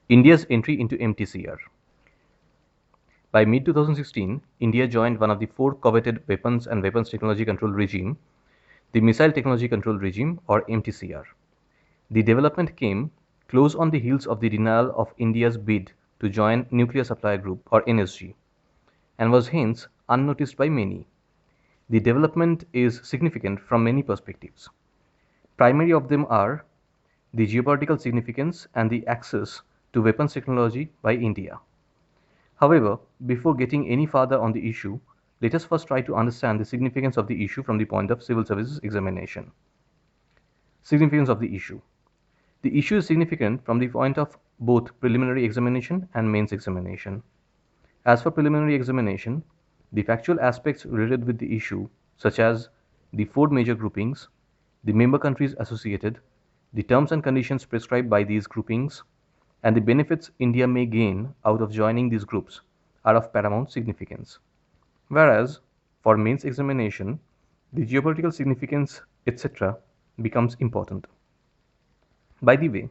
India's entry into MTCR. By mid-2016, India joined one of the four coveted weapons and weapons technology control regime, the Missile Technology Control Regime or MTCR. The development came close on the heels of the denial of India's bid to join Nuclear Supplier Group or NSG, and was hence unnoticed by many. The development is significant from many perspectives. Primary of them are the geopolitical significance and the access to weapons technology by India. However, before getting any further on the issue, let us first try to understand the significance of the issue from the point of civil services examination. Significance of the issue. The issue is significant from the point of both preliminary examination and mains examination. As for preliminary examination, the factual aspects related with the issue, such as the four major groupings, the member countries associated, the terms and conditions prescribed by these groupings, and the benefits India may gain out of joining these groups, are of paramount significance. Whereas, for mains examination, the geopolitical significance, etc., becomes important. By the way,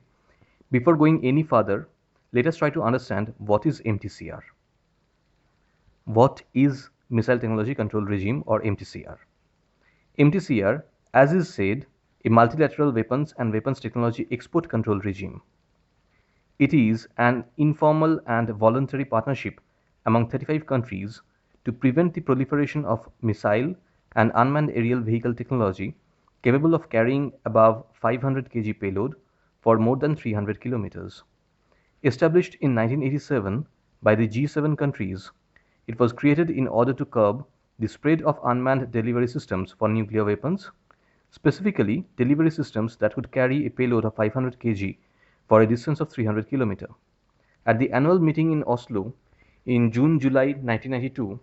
before going any further, let us try to understand what is MTCR. What is Missile Technology Control Regime or MTCR? MTCR, as is said, a multilateral weapons and weapons technology export control regime. It is an informal and voluntary partnership among 35 countries to prevent the proliferation of missile and unmanned aerial vehicle technology capable of carrying above 500 kg payload for more than 300 kilometers. Established in 1987 by the G7 countries, it was created in order to curb the spread of unmanned delivery systems for nuclear weapons, specifically delivery systems that could carry a payload of 500 kg for a distance of 300 km. At the annual meeting in Oslo in June-July 1992,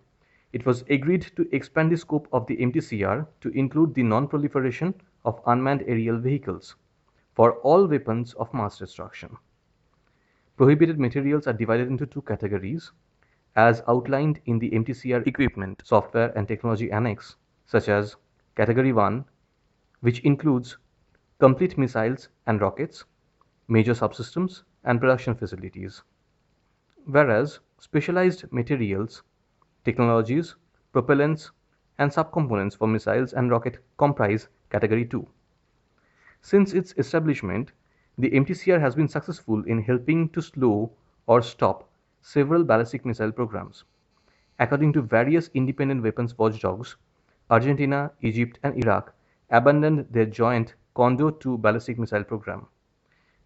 it was agreed to expand the scope of the MTCR to include the non-proliferation of unmanned aerial vehicles for all weapons of mass destruction. Prohibited materials are divided into two categories, as outlined in the MTCR Equipment, Software and Technology Annex, such as Category 1, which includes complete missiles and rockets, major subsystems, and production facilities. Whereas specialized materials, technologies, propellants, and subcomponents for missiles and rocket comprise Category 2. Since its establishment, the MTCR has been successful in helping to slow or stop several ballistic missile programs. According to various independent weapons watchdogs, Argentina, Egypt, and Iraq abandoned their joint Condor II ballistic missile program.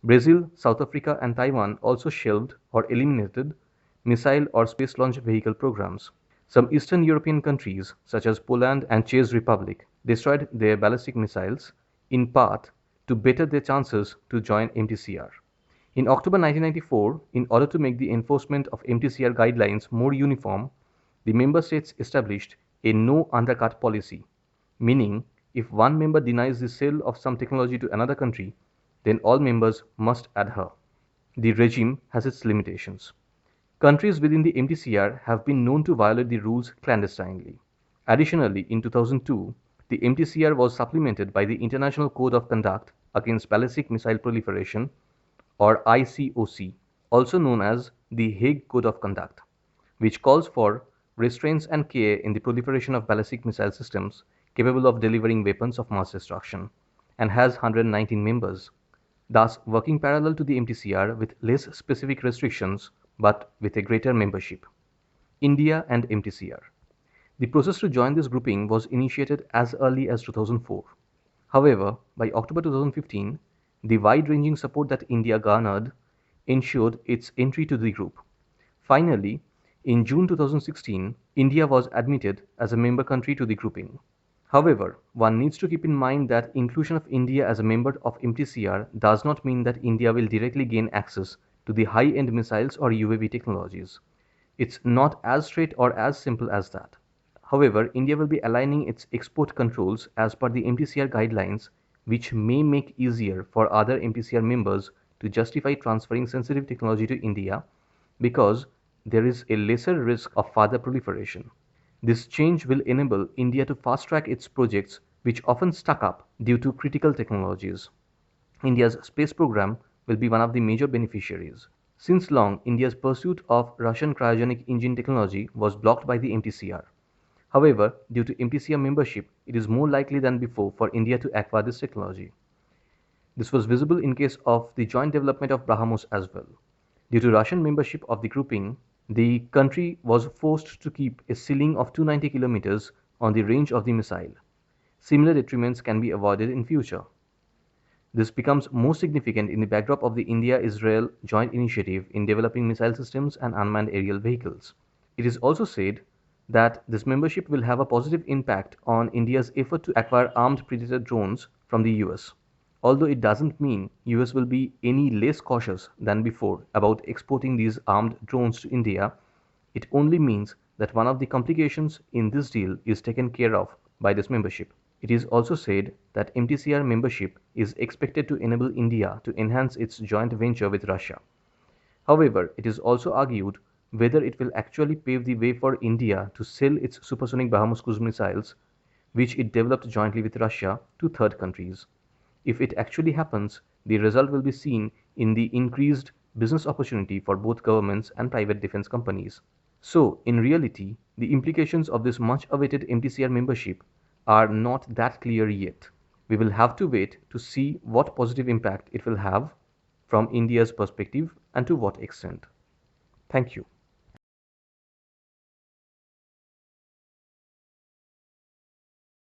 Brazil, South Africa, and Taiwan also shelved or eliminated missile or space launch vehicle programs. Some Eastern European countries, such as Poland and Czech Republic, destroyed their ballistic missiles, in part to better their chances to join MTCR. In October 1994, in order to make the enforcement of MTCR guidelines more uniform, the member states established a no undercut policy, meaning if one member denies the sale of some technology to another country, then all members must adhere. The regime has its limitations. Countries within the MTCR have been known to violate the rules clandestinely. Additionally, in 2002, the MTCR was supplemented by the International Code of Conduct Against Ballistic Missile Proliferation, or ICOC, also known as the Hague Code of Conduct, which calls for restraints and care in the proliferation of ballistic missile systems capable of delivering weapons of mass destruction, and has 119 members, thus working parallel to the MTCR with less specific restrictions but with a greater membership. India and MTCR. The process to join this grouping was initiated as early as 2004. However, by October 2015, the wide-ranging support that India garnered ensured its entry to the group. Finally, in June 2016, India was admitted as a member country to the grouping. However, one needs to keep in mind that inclusion of India as a member of MTCR does not mean that India will directly gain access to the high-end missiles or UAV technologies. It's not as straight or as simple as that. However, India will be aligning its export controls as per the MTCR guidelines, which may make easier for other MTCR members to justify transferring sensitive technology to India because there is a lesser risk of further proliferation. This change will enable India to fast-track its projects which often stuck up due to critical technologies. India's space program will be one of the major beneficiaries. Since long, India's pursuit of Russian cryogenic engine technology was blocked by the MTCR. However, due to MTCR membership, it is more likely than before for India to acquire this technology. This was visible in case of the joint development of BrahMos as well. Due to Russian membership of the grouping, the country was forced to keep a ceiling of 290 kilometers on the range of the missile. Similar detriments can be avoided in future. This becomes more significant in the backdrop of the India-Israel joint initiative in developing missile systems and unmanned aerial vehicles. It is also said that this membership will have a positive impact on India's effort to acquire armed predator drones from the US. Although it doesn't mean US will be any less cautious than before about exporting these armed drones to India, it only means that one of the complications in this deal is taken care of by this membership. It is also said that MTCR membership is expected to enable India to enhance its joint venture with Russia. However, it is also argued whether it will actually pave the way for India to sell its supersonic BrahMos cruise missiles, which it developed jointly with Russia, to third countries. If it actually happens, the result will be seen in the increased business opportunity for both governments and private defense companies. So, in reality, the implications of this much awaited MTCR membership are not that clear yet. We will have to wait to see what positive impact it will have from India's perspective and to what extent. Thank you.